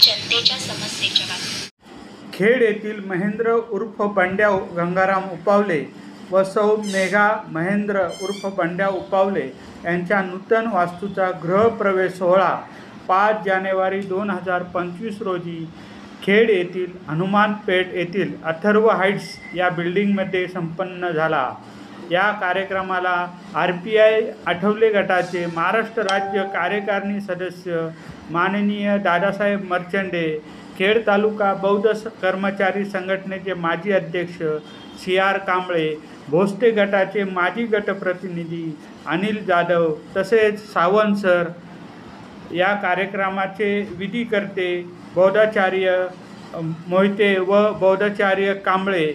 जनतेच्या समस्येच्या बातम्या। खेड येथील महेंद्र उर्फ बंड्या गंगाराम उपावले व सौ मेघा महेंद्र उर्फ बंड्या उपावले यांच्या नूतन वास्तूचा गृहप्रवेश सोहळा 5 जानेवारी 2025 रोजी खेड येथील हनुमानपेठ येथील अथर्व हाईट्स या बिल्डिंगमध्ये संपन्न झाला। या कार्यक्रमाला RPI आठवले गटाचे महाराष्ट्र राज्य कार्यकारिणी सदस्य माननीय दादासाहेब मर्चंडे, खेड तालुका बौद्ध कर्मचारी संघटनेचे माजी अध्यक्ष CR कांबळे, भोसटे गटाचे माजी गटप्रतिनिधी अनिल जाधव तसेच सावंत सर, या कार्यक्रमाचे विधिकर्ते बौद्धाचार्य मोहिते व बौद्धाचार्य कांबळे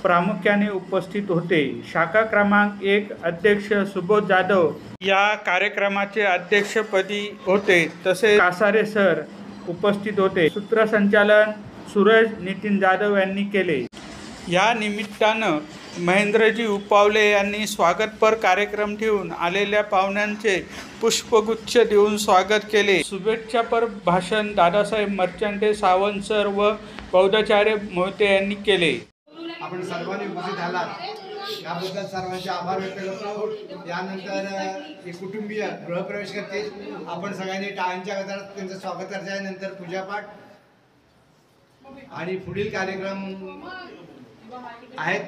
प्रामुख्याने उपस्थित होते। शाखा क्रमांक 1 अध्यक्ष सुबोध जाधव या कार्यक्रमाचे अध्यक्षपदी होते, तसेच कासारे सर उपस्थित होते। सूत्रसंचालन सूरज नितीन जाधव यांनी केले। या निमित्तानं महेंद्रजी उपावले यांनी स्वागतपर कार्यक्रम ठेवून आलेल्या पाहुण्यांचे पुष्पगुच्छ देऊन स्वागत केले। शुभेच्छापर भाषण दादासाहेब मर्चंडे, सावंत सर व बौद्धाचार्य मोहिते यांनी केले। आपण सर्वांनी उपस्थित आलात याबद्दल सर्वांचे आभार व्यक्त करतो। यानंतर एक कुटुंबीय गृहप्रवेश करतील। आपण सगळ्यांनी टाळ्यांच्या गजरात त्यांचं स्वागत करायचं। नंतर पूजापाठ आणि पुढील कार्यक्रम आहेत,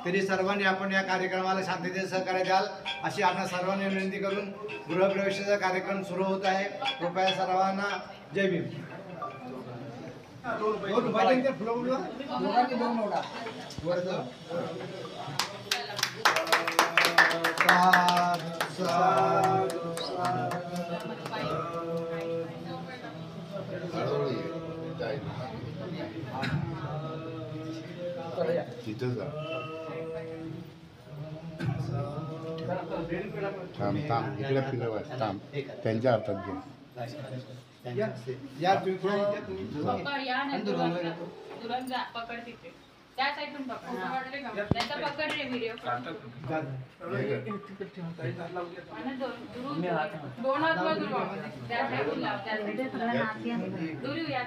तरी सर्वांनी आपण या कार्यक्रमाला शांततेने सहकार्य द्याल अशी आपण सर्वांनी विनंती करून गृहप्रवेशाचा कार्यक्रम सुरू होत आहे। कृपया सर्वांना जय भीम। थांब इकडे फिरवा, थांब त्यांच्या हातात घे। या पकड तिथे त्या साईडून पकड त्याचा पकड रे व्हिडिओ दोन हात बाजूला त्या साईडून लाव, त्या साईडून दूर या।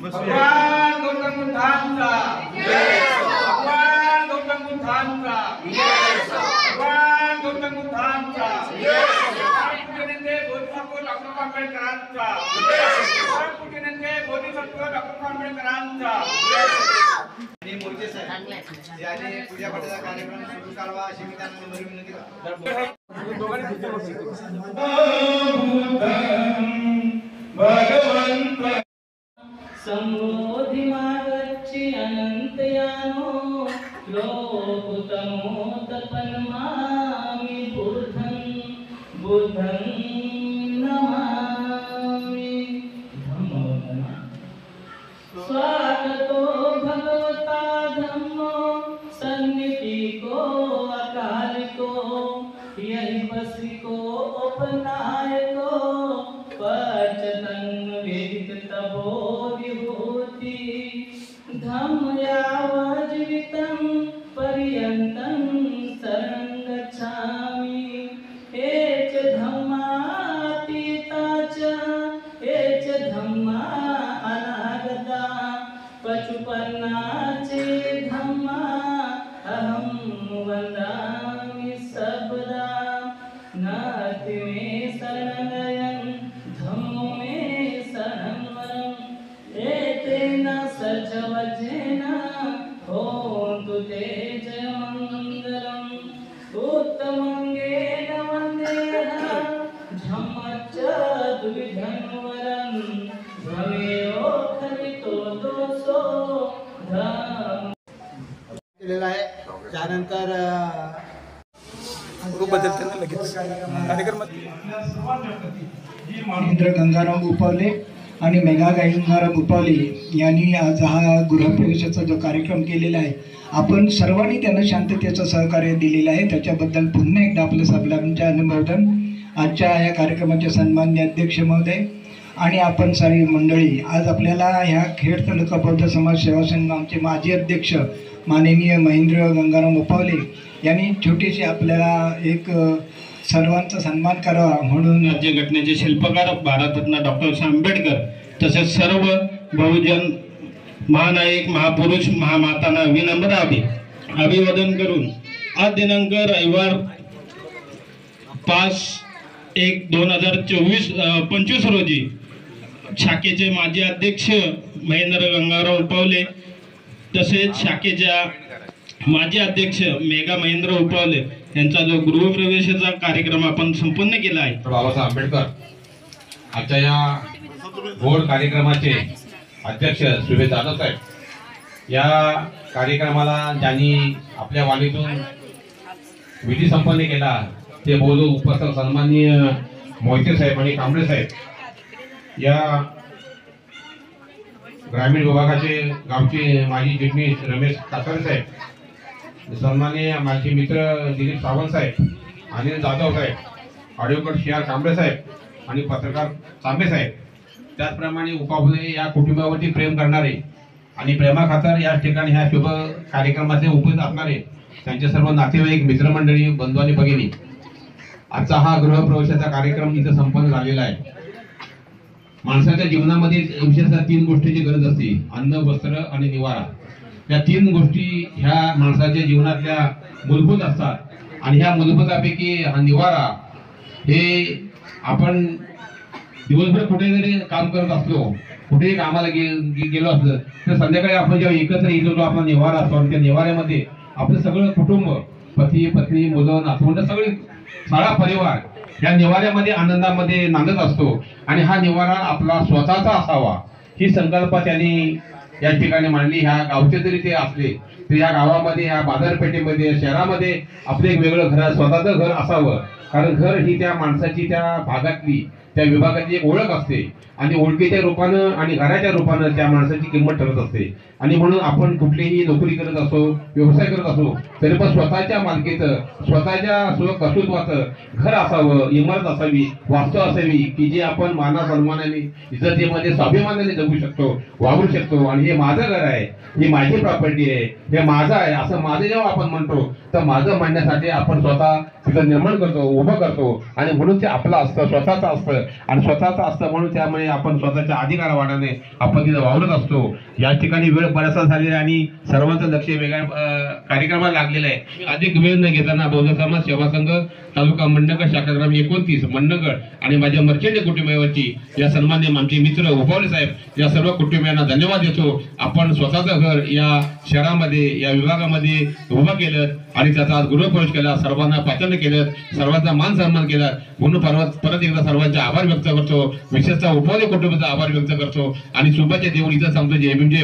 भगवान गौतम बुद्धांचा जय हो, भगवान गौतम बुद्धांचा जय हो, भगवान गौतम बुद्धांचा जय हो, पुण्यनंदे बोधिसत्व डॉक्टर आंबेडकरांचा जय हो, पुण्यनंदे बोधिसत्व डॉक्टर आंबेडकरांचा जय हो। आणि मोहिते साहेब याने पूजापाठाचा कार्यक्रम सुरू करावा अशी मी त्यांना विनंती करतो। भगवंत संबोधि मागच्छि अनंतयानो लोकुतमोत पन्मामि बुद्धं नमामि। स्वागतो भगवता धम्मो सन्निधिको अकालिको यही बसिको उपनायको पचतन वेदित तपो विभूति धम्म यावज्जिवितं पर्यन्तं शरणं गच्छामि। एच धम्मातीता च एच धम्मा अनागता पचुपन्ना चे धम्मा अहं वन्दामि सबदा। नाति मे शरणं धम्मो मे शरणं वरम् एतेन सचवचेन होन्तु ते जयमङ्गलम्। उत्तमङ्गेन वन्देऽहं धम्मच्च द्विधं वरं भवेयो खलितो दोषो धम्म केलेला आहे। त्यानंतर बदलताना लगेच कार्यक्रमात महेंद्र गंगाराम उपावले आणि मेघा गंगाराम उपावले यांनी आज हा गृहप्रवेशाचा जो कार्यक्रम केलेला आहे, आपण सर्वांनी त्यांना शांततेचं सहकार्य दिलेलं आहे, त्याच्याबद्दल पुन्हा एकदा आपलं सर्वांचे अभिनंदन। आजच्या या कार्यक्रमाचे सन्माननीय अध्यक्ष महोदय आणि आपण सारी मंडळी, आज आपल्याला ह्या खेड तालुका बौद्ध समाज सेवा संघ आमचे माजी अध्यक्ष माननीय महेंद्र गंगाराम उपावले यांनी छोटीशी आपल्याला एक सर्वांचा सन्मान करावा म्हणून राज्यघटनेचे शिल्पकार भारतरत्न डॉक्टर आंबेडकर तसेच सर्व बहुजन महानायक महापुरुष महामातांना विनम्र अभिवादन करून आज दिनांक रविवार 5/1/2025 रोजी शाखेचे माजी अध्यक्ष महेंद्र गंगाराम उपावले तसेच शाखेच्या माजी अध्यक्ष मेघा महेंद्र उपावले यांचा जो गृहप्रवेशाचा कार्यक्रम आपण संपन्न केला आहे. बाबासाहेब आंबेडकर आजच्या या गोड कार्यक्रमाचे अध्यक्ष सुभेद जाधव साहेब, या कार्यक्रमाला ज्यांनी आपल्या वाणीतून विधी संपन्न केला ते बोलू उपस्थित सन्माननीय मोहिते साहेब आणि कांबळे साहेब, या ग्रामीण विभागाचे गावचे माजी चिटणीस रमेश कासारे साहेब, सन्माननीय माझे मित्र दिलीप सावंत साहेब, अनिल जाधव साहेब, ॲडव्होकेट सी आर कांबळे साहेब आणि पत्रकार तांबे साहेब, त्याचप्रमाणे उपावले या कुटुंबावरती प्रेम करणारे आणि प्रेमाखातर या ठिकाणी ह्या शुभ कार्यक्रमाचे उपस्थित असणारे त्यांचे सर्व नातेवाईक, मित्रमंडळी, बंधू आणि भगिनी, आजचा हा गृहप्रवेशाचा कार्यक्रम इथं संपन्न झालेला आहे. माणसाच्या जीवनामध्ये विशेषतः 3 गोष्टीची गरज असते: अन्न, वस्त्र आणि निवारा. या 3 गोष्टी ह्या माणसाच्या जीवनातल्या मूलभूत असतात आणि ह्या मूलभूतापैकी हा निवारा हे आपण दिवसभर कुठे जरी काम करत असलो, कुठेही कामाला गेलो असलं तर संध्याकाळी आपण जेव्हा एकत्र येतो आपला निवारा असतो आणि त्या निवाऱ्यामध्ये आपलं सगळं कुटुंब, पती पत्नी, मुलं, नातवंड, सगळे सारा परिवार या निवाऱ्यामध्ये आनंदामध्ये नांदत असतो आणि हा निवारा आपला स्वतःचा असावा ही संकल्पना त्यांनी या ठिकाणी मांडली. ह्या गावचे जरी ते असले तर या गावामध्ये, ह्या बाजारपेठेमध्ये, शहरामध्ये आपलं एक वेगळं घर, स्वतःचं घर असावं. कारण घर ही त्या माणसाची, त्या भागातली, त्या विभागाची एक ओळख असते आणि ओळखीच्या रूपानं आणि घराच्या रूपानं त्या माणसाची किंमत ठरत असते. आणि म्हणून आपण कुठलीही नोकरी करत असो, व्यवसाय करत असो, तरी पण स्वतःच्या मालकीचं, स्वतःच्या स्वकर्तृत्वाचं घर असावं, इमारत असावी, वास्तू असावी की जे आपण माना सन्मानाने, इज्जतीमध्ये, स्वाभिमानाने जगू शकतो, वावरू शकतो. आणि हे माझं घर आहे, ही माझी प्रॉपर्टी आहे, हे माझं आहे असं माझं जेव्हा आपण म्हणतो तर माझं म्हणण्यासाठी आपण स्वतः तिथं निर्माण करतो, उभं करतो आणि म्हणून ते आपलं असतं, स्वतःचं असतं आणि स्वतःचं असतं म्हणून त्यामुळे आपण स्वतःच्या अधिकारवाढाने आपण तिथं वावरत असतो. या ठिकाणी वेळ बराचसा झालेला आणि सर्वांचं लक्ष वेगळ्या कार्यक्रमाला लागलेलं आहे. अधिक वेळ न घेताना बौद्ध समाज सेवा संघ तालुका मंडणगड शाखा क्रमांक 29 मंडणगड आणि माझ्या मर्चंट कुटुंबियावरची या सन्माननीय आमचे मित्र उपावले साहेब या सर्व कुटुंबियांना धन्यवाद देतो. आपण स्वतःचं घर या शहरामध्ये, या विभागामध्ये उभं केलं आणि त्याचा आज गृहप्रवेश केला, सर्वांना पाचन केलं, सर्वांचा मान सन्मान केला म्हणून परत एकदा सर्वांचे आभार व्यक्त करतो. विशेषतः उपावले कुटुंबाचा आभार व्यक्त करतो आणि शुभाचे देऊन इथं सांगतो जय भीम जय